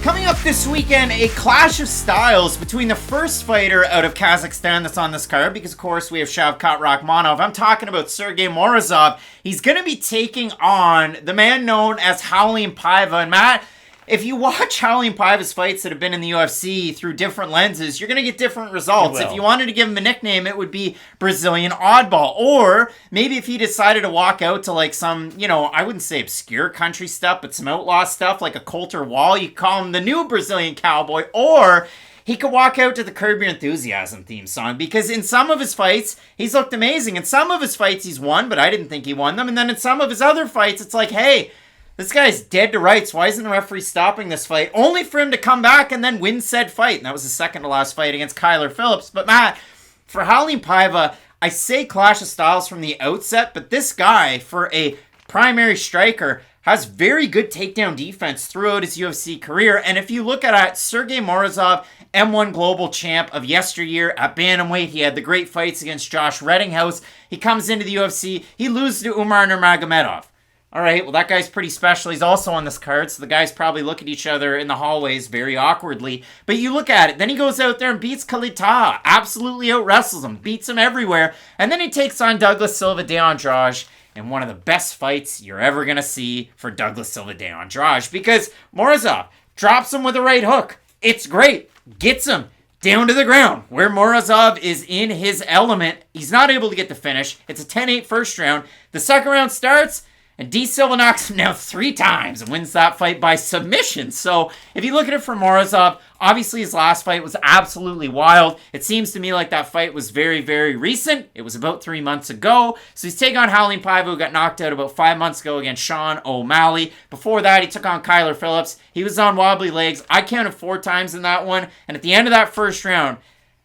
Coming up this weekend, a clash of styles between the first fighter out of Kazakhstan that's on this card, because of course we have Shavkat Rakhmonov. I'm talking about Sergey Morozov. He's going to be taking on the man known as Raulian Paiva. And Matt, if you watch Raulian Paiva's fights that have been in the UFC through different lenses, you're going to get different results. If you wanted to give him a nickname, it would be Brazilian Oddball. Or maybe if he decided to walk out to like some, I wouldn't say obscure country stuff, but some outlaw stuff like a Coulter Wall, you call him the new Brazilian Cowboy. Or he could walk out to the Curb Your Enthusiasm theme song, because in some of his fights, he's looked amazing. In some of his fights, he's won, but I didn't think he won them. And then in some of his other fights, it's like, hey, this guy's dead to rights. Why isn't the referee stopping this fight? Only for him to come back and then win said fight. And that was the second to last fight against Kelleher Phillips. But Matt, for Raulian Paiva, I say clash of styles from the outset, but this guy, for a primary striker, has very good takedown defense throughout his UFC career. And if you look at it, Sergey Morozov, M1 Global Champ of yesteryear at bantamweight, he had the great fights against Josh Reddinghouse. He comes into the UFC, he loses to Umar Nurmagomedov. All right, well, that guy's pretty special. He's also on this card, so the guys probably look at each other in the hallways very awkwardly. But you look at it, then he goes out there and beats Khalid Taha, absolutely out-wrestles him, beats him everywhere, and then he takes on Douglas Silva de Andrade in one of the best fights you're ever going to see for Douglas Silva de Andrade, because Morozov drops him with a right hook. It's great. Gets him down to the ground, where Morozov is in his element. He's not able to get the finish. It's a 10-8 first round. The second round starts, and D. Silva knocks him down 3 times and wins that fight by submission. So if you look at it for Morozov, obviously his last fight was absolutely wild. It seems to me like that fight was very, very recent. It was about 3 months ago. So he's taking on Raulian Paiva, who got knocked out about 5 months ago against Sean O'Malley. Before that, he took on Kelleher Phillips. He was on wobbly legs. I counted 4 times in that one. And at the end of that first round,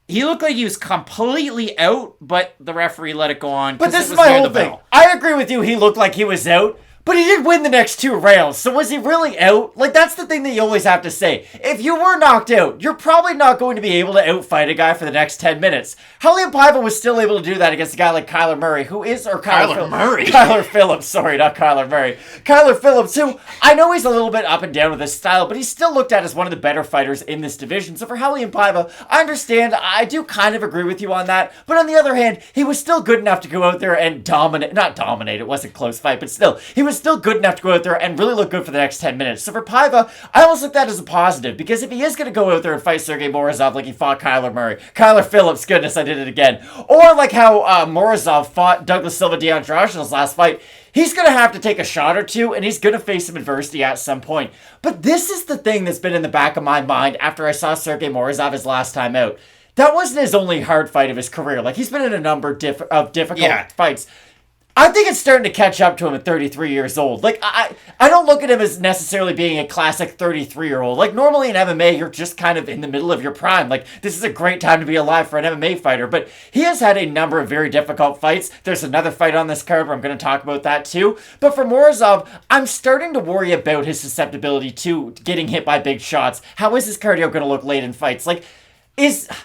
he looked like he was completely out, but the referee let it go on. But this is my whole thing. I agree with you, he looked like he was out, but he did win the next 2 rounds, so was he really out? Like, that's the thing that you always have to say. If you were knocked out, you're probably not going to be able to outfight a guy for the next 10 minutes. Raulian Paiva was still able to do that against a guy like Kyler Murray, Kyler Phillips, sorry, not Kyler Murray. Kyler Phillips, who, I know he's a little bit up and down with his style, but he's still looked at as one of the better fighters in this division. So for Raulian Paiva, I understand, I do kind of agree with you on that, but on the other hand, he was still good enough to go out there and not dominate, it wasn't a close fight, but still, he was still good enough to go out there and really look good for the next 10 minutes. So for Paiva, I almost look at that as a positive, because if he is going to go out there and fight Sergey Morozov like he fought Kyler Phillips, goodness, I did it again, or like how Morozov fought Douglas Silva de Andrade in his last fight, he's going to have to take a shot or 2, and he's going to face some adversity at some point. But this is the thing that's been in the back of my mind after I saw Sergey Morozov his last time out. That wasn't his only hard fight of his career. Like, he's been in a number of difficult fights. I think it's starting to catch up to him at 33 years old. Like, I don't look at him as necessarily being a classic 33-year-old. Like, normally in MMA, you're just kind of in the middle of your prime. Like, this is a great time to be alive for an MMA fighter. But he has had a number of very difficult fights. There's another fight on this card where I'm going to talk about that too. But for Morozov, I'm starting to worry about his susceptibility to getting hit by big shots. How is his cardio going to look late in fights? Like,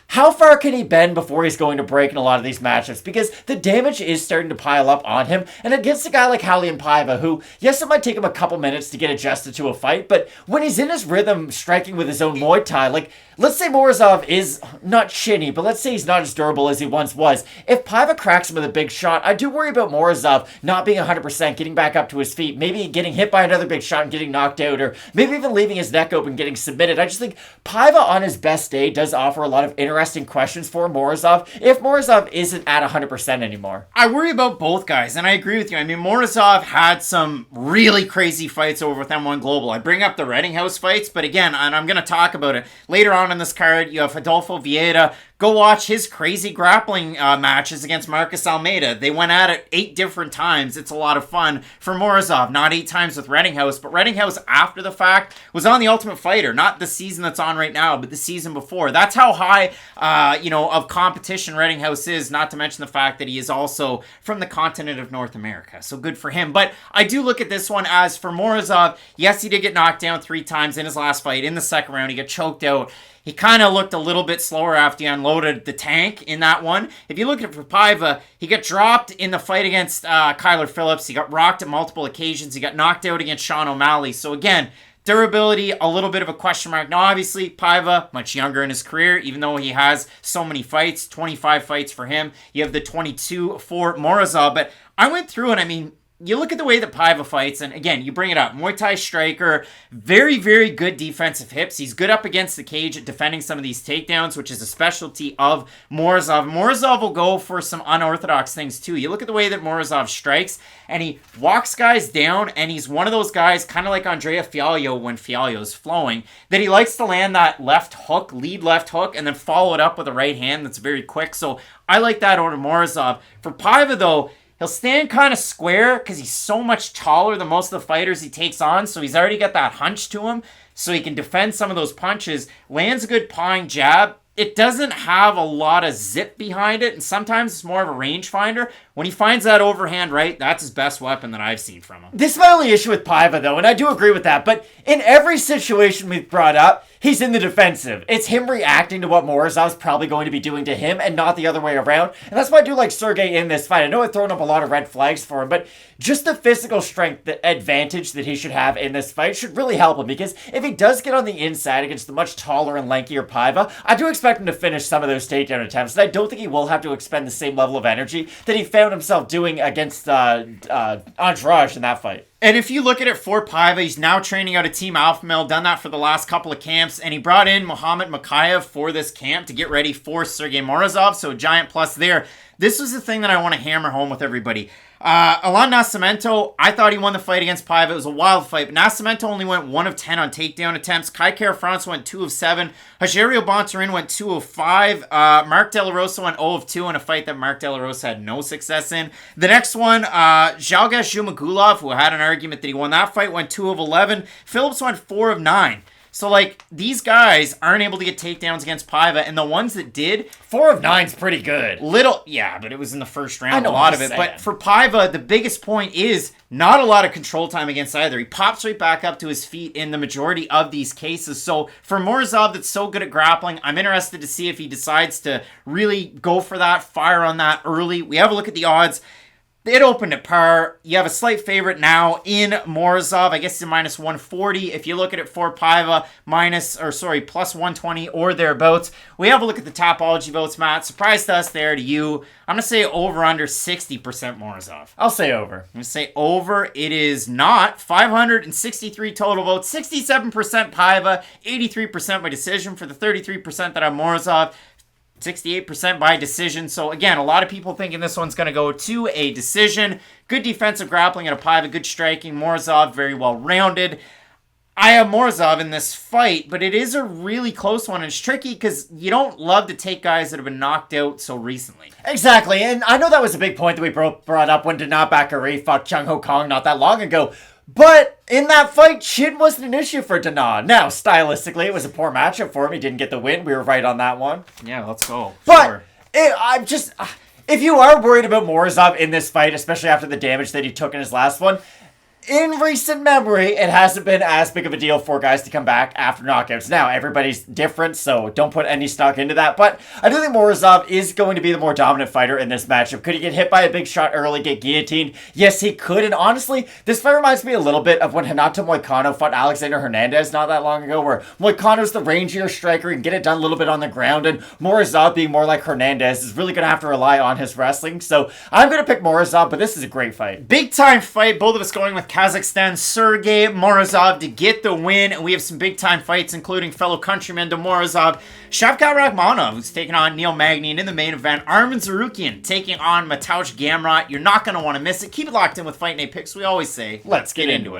how far can he bend before he's going to break in a lot of these matchups? Because the damage is starting to pile up on him. And against a guy like Raulian Paiva, who, yes, it might take him a couple minutes to get adjusted to a fight, but when he's in his rhythm, striking with his own Muay Thai, like, let's say Morozov is not chinny, but let's say he's not as durable as he once was. If Paiva cracks him with a big shot, I do worry about Morozov not being 100%, getting back up to his feet, maybe getting hit by another big shot and getting knocked out, or maybe even leaving his neck open, getting submitted. I just think Paiva on his best day does offer a lot of interesting questions for Morozov if Morozov isn't at 100% anymore. I worry about both guys, and I agree with you. I mean, Morozov had some really crazy fights over with M1 Global. I bring up the Reddinghouse fights, but again, and I'm going to talk about it later on in this card, you have Rodolfo Vieira. Go watch his crazy grappling matches against Marcus Almeida. They went at it 8 different times. It's a lot of fun for Morozov. Not 8 times with Reddinghouse, but Reddinghouse, after the fact, was on The Ultimate Fighter. Not the season that's on right now, but the season before. That's how high, of competition Reddinghouse is, not to mention the fact that he is also from the continent of North America. So good for him. But I do look at this one as for Morozov, yes, he did get knocked down 3 times in his last fight. In the second round, he got choked out. He kind of looked a little bit slower after he unloaded the tank in that one. If you look at it for Paiva, he got dropped in the fight against Kelleher Phillips. He got rocked at multiple occasions. He got knocked out against Sean O'Malley. So again, Durability, a little bit of a question mark. Now, obviously, Paiva, much younger in his career, even though he has so many fights, 25 fights for him. You have the 22 for Morozov. But I went through and, I mean, you look at the way that Paiva fights, and again, you bring it up. Muay Thai striker, very, very good defensive hips. He's good up against the cage at defending some of these takedowns, which is a specialty of Morozov. Morozov will go for some unorthodox things too. You look at the way that Morozov strikes, and he walks guys down, and he's one of those guys, kind of like Andrea Fialho when Fialho's flowing, that he likes to land that left hook, lead left hook, and then follow it up with a right hand that's very quick. So I like that over Morozov. For Paiva, though, he'll stand kind of square because he's so much taller than most of the fighters he takes on, so he's already got that hunch to him, so he can defend some of those punches. Lands a good pawing jab. It doesn't have a lot of zip behind it, and sometimes it's more of a rangefinder. When he finds that overhand right, that's his best weapon that I've seen from him. This is my only issue with Paiva, though, and I do agree with that, but in every situation we've brought up, he's in the defensive. It's him reacting to what Morozov's probably going to be doing to him and not the other way around. And that's why I do like Sergey in this fight. I know I've thrown up a lot of red flags for him, but just the physical strength, the advantage that he should have in this fight should really help him, because if he does get on the inside against the much taller and lankier Paiva, I do expect him to finish some of those takedown attempts, and I don't think he will have to expend the same level of energy that he found himself doing against Entourage in that fight. And if you look at it for Paiva, he's now training out of Team Alpha Male, done that for the last couple of camps, and he brought in Mohamed Makayev for this camp to get ready for Sergey Morozov, so a giant plus there. This was the thing that I want to hammer home with everybody. Alan Nascimento, I thought he won the fight against Paiva. It was a wild fight, but Nascimento only went 1 of 10 on takedown attempts. Kai Kara-France went 2 of 7. Rogerio Bontorin went 2 of 5. Mark De La Rosa went 0 of 2 in a fight that Mark De La Rosa had no success in. The next one, Giagos Zhumagulov, who had an argument that he won that fight, went 2 of 11. Phillips went 4 of 9. So, like, these guys aren't able to get takedowns against Paiva, and the ones that did... 4 of 9's pretty good. Yeah, but it was in the first round, I know, a lot of it. But for Paiva, the biggest point is not a lot of control time against either. He pops right back up to his feet in the majority of these cases. So, for Morozov that's so good at grappling, I'm interested to see if he decides to really go for that, fire on that early. We have a look at the odds. It opened at par. You have a slight favorite now in Morozov. I guess it's a minus 140. If you look at it for Paiva, plus 120 or thereabouts. We have a look at the Topology votes, Matt. Surprise to us there, to you. I'm going to say over under 60% Morozov. I'll say over. I'm going to say over. It is not. 563 total votes. 67% Paiva. 83% by decision for the 33% that have Morozov. 68% by decision. So again, a lot of people thinking this one's going to go to a decision. Good defensive grappling at a Paiva, good striking. Morozov, very well rounded. I have Morozov in this fight, but it is a really close one. And it's tricky because you don't love to take guys that have been knocked out so recently. Exactly, and I know that was a big point that we brought up when Demopoulos fought Chung Ho Kong not that long ago. But in that fight, chin wasn't an issue for Dana. Now, stylistically, it was a poor matchup for him. He didn't get the win. We were right on that one. Yeah, let's go. But sure. If you are worried about Morozov in this fight, especially after the damage that he took in his last one, in recent memory, it hasn't been as big of a deal for guys to come back after knockouts. Now, everybody's different, so don't put any stock into that. But I do think Morozov is going to be the more dominant fighter in this matchup. Could he get hit by a big shot early, get guillotined? Yes, he could. And honestly, this fight reminds me a little bit of when Renato Moicano fought Alexander Hernandez not that long ago, where Moicano's the rangier striker, he can get it done a little bit on the ground, and Morozov, being more like Hernandez, is really going to have to rely on his wrestling. So I'm going to pick Morozov, but this is a great fight. Big time fight. Both of us going with Kazakhstan, Sergey Morozov to get the win. And we have some big time fights, including fellow countryman to Morozov, Shavkat Rakhmonov, who's taking on Neil Magny. And in the main event, Arman Tsarukyan taking on Mateusz Gamrot. You're not going to want to miss it. Keep it locked in with Fight Night Picks. We always say, let's get into it.